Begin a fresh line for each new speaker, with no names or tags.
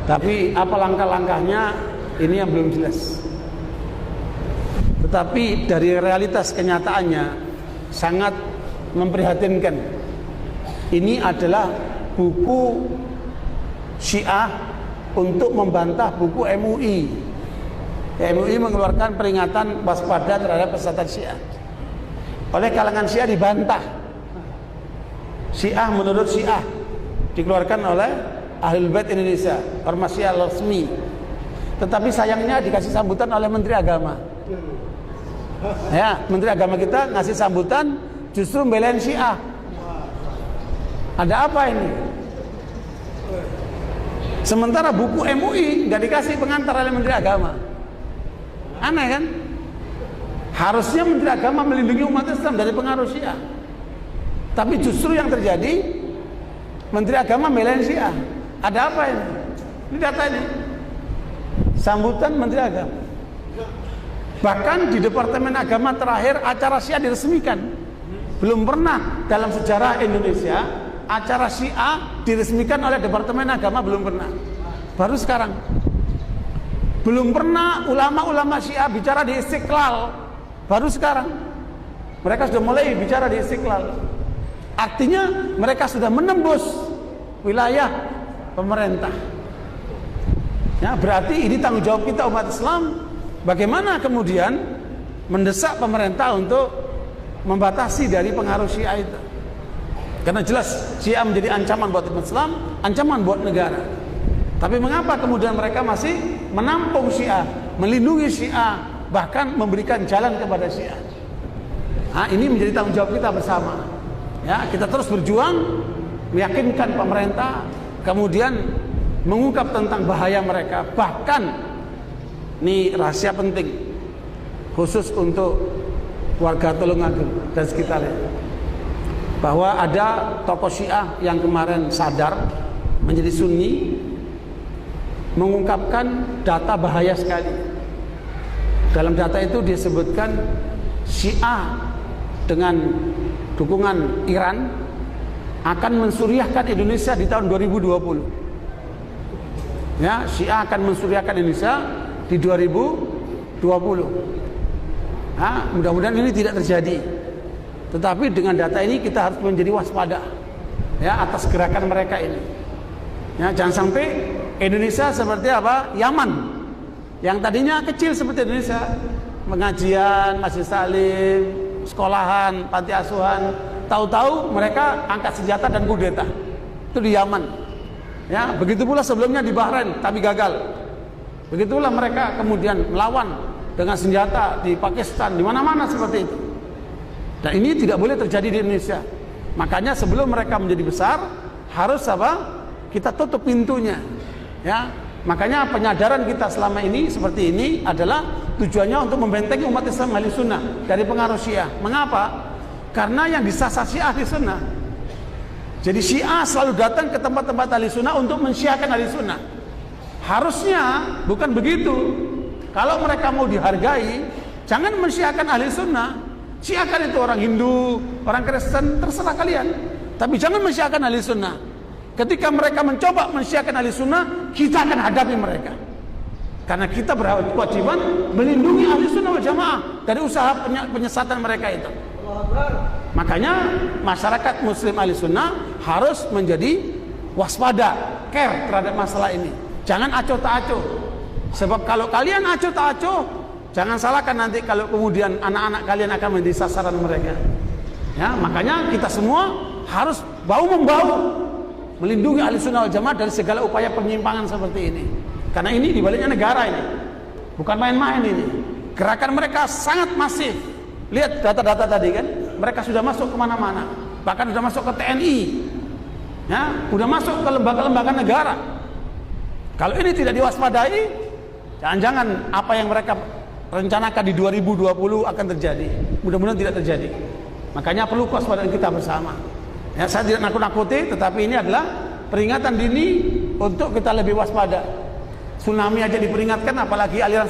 Tapi apa langkah-langkahnya ini yang belum jelas. Tetapi dari realitas kenyataannya sangat memprihatinkan. Ini adalah buku Syiah untuk membantah buku MUI. MUI mengeluarkan peringatan waspada terhadap pesatan Syiah. Oleh kalangan Syiah dibantah. Syiah menurut Syiah dikeluarkan oleh Ahlul Bait Indonesia, ormas Syiah resmi. Tetapi sayangnya dikasih sambutan oleh Menteri Agama. Ya, Menteri Agama kita ngasih sambutan justru membelain Syiah. Ada apa ini? Sementara buku MUI nggak dikasih pengantar oleh Menteri Agama. Aneh kan? Harusnya Menteri Agama melindungi umat Islam dari pengaruh Syiah. Tapi justru yang terjadi Menteri Agama membelain Syiah. Ada apa ini? Ini data ini. Sambutan Menteri Agama. Bahkan di Departemen Agama terakhir acara Syiah diresmikan. Belum pernah dalam sejarah Indonesia acara Syiah diresmikan oleh Departemen Agama, belum pernah. Baru sekarang. Belum pernah ulama-ulama Syiah bicara di Istiqlal. Baru sekarang. Mereka sudah mulai bicara di Istiqlal. Artinya mereka sudah menembus wilayah pemerintah. Ya, berarti ini tanggung jawab kita umat Islam. Bagaimana kemudian mendesak pemerintah untuk membatasi dari pengaruh Syiah itu. Karena jelas Syiah menjadi ancaman buat umat Islam, ancaman buat negara. Tapi mengapa kemudian mereka masih menampung Syiah, melindungi Syiah, bahkan memberikan jalan kepada Syiah? Nah, ini menjadi tanggung jawab kita bersama. Ya, kita terus berjuang meyakinkan pemerintah, kemudian mengungkap tentang bahaya mereka. Bahkan ini rahasia penting khusus untuk warga Tulungagung dan sekitarnya, bahwa ada tokoh Syiah yang kemarin sadar menjadi Sunni, mengungkapkan data bahaya sekali. Dalam data itu disebutkan Syiah dengan dukungan Iran akan mensuriahkan Indonesia di tahun 2020. Ya, Syiah akan mensuriahkan Indonesia di 2020. Nah, mudah-mudahan ini tidak terjadi. Tetapi dengan data ini kita harus menjadi waspada, ya, atas gerakan mereka ini. Ya, jangan sampai Indonesia seperti apa? Yaman, yang tadinya kecil seperti Indonesia, pengajian, masjid salim, sekolahan, panti asuhan, tahu-tahu mereka angkat senjata dan kudeta. Itu di Yaman. Ya, begitu pula sebelumnya di Bahrain, tapi gagal. Begitulah mereka kemudian melawan dengan senjata di Pakistan, di mana-mana seperti itu. Dan ini tidak boleh terjadi di Indonesia. Makanya sebelum mereka menjadi besar, harus apa? Kita tutup pintunya. Ya, makanya penyadaran kita selama ini seperti ini adalah tujuannya untuk membentengi umat Islam ahli sunnah dari pengaruh Syiah. Mengapa? Karena yang disasar Syiah ahli sunnah. Jadi Syiah selalu datang ke tempat-tempat ahli sunnah untuk mensyiahkan ahli sunnah. Harusnya bukan begitu. Kalau mereka mau dihargai, jangan mensyiahkan ahli sunnah. Syiahkan itu orang Hindu, orang Kristen, terserah kalian. Tapi jangan mensyiahkan ahli sunnah. Ketika mereka mencoba mensyiahkan ahli sunnah, kita akan hadapi mereka. Karena kita berkewajiban melindungi ahli sunnah wal jamaah dari usaha penyesatan mereka itu. Makanya masyarakat muslim ahli sunnah harus menjadi waspada, care terhadap masalah ini. Jangan acuh tak acuh. Sebab kalau kalian acuh tak acuh, jangan salahkan nanti kalau kemudian anak-anak kalian akan menjadi sasaran mereka. Ya, makanya kita semua harus bahu-membahu melindungi ahli sunnah wal jamaah dari segala upaya penyimpangan seperti ini. Karena ini dibaliknya negara ini, bukan main-main ini. Gerakan mereka sangat masif. Lihat data-data tadi kan, mereka sudah masuk kemana-mana, bahkan sudah masuk ke TNI, ya, sudah masuk ke lembaga-lembaga negara. Kalau ini tidak diwaspadai, jangan-jangan apa yang mereka rencanakan di 2020 akan terjadi. Mudah-mudahan tidak terjadi. Makanya perlu kewaspadaan kita bersama. Ya, saya tidak nakut-nakuti, tetapi ini adalah peringatan dini untuk kita lebih waspada. Tsunami aja diperingatkan, apalagi aliran